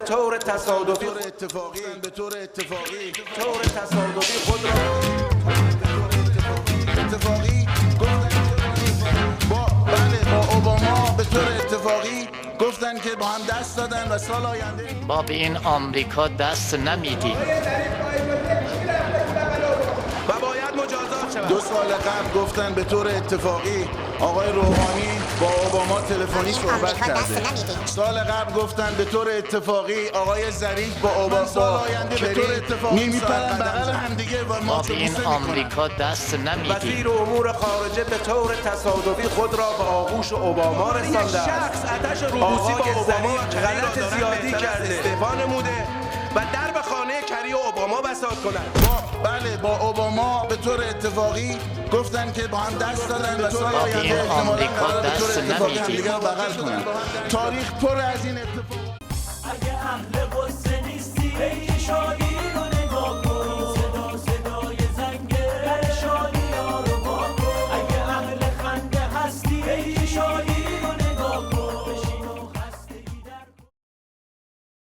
طور تصادفی به طور اتفاقی خود را اتفاقی با اوباما به طور اتفاقی گفتن که با هم دست دادن و سال آینده ما به این آمریکا دست نمیدیم و باید مجازات شود. 2 سال قبل گفتن به طور اتفاقی آقای روحانی با اوباما تلفنی صحبت کرده. سال قبل گفتن به طور اتفاقی آقای ظریف با اوباما سال آینده به طور اتفاقی میپرن بغل هم دیگه و ما به این آمریکا دست نمیدیم. وزیر امور خارجه به طور تصادفی خود را به آغوش اوباما رسانده است. شخص آتش روسی با اوباما غلط زیادی کرده، استعفا نموده و در به خانه کری اوباما بساط کند. با اوباما به طور اتفاقی گفتن که با هم دست دادن و سال آینده آمریکا احتمالاً دست به طور اتفاقی نمیدیم. همدیگه رو بغل کنن. تاریخ پر از این اتفاق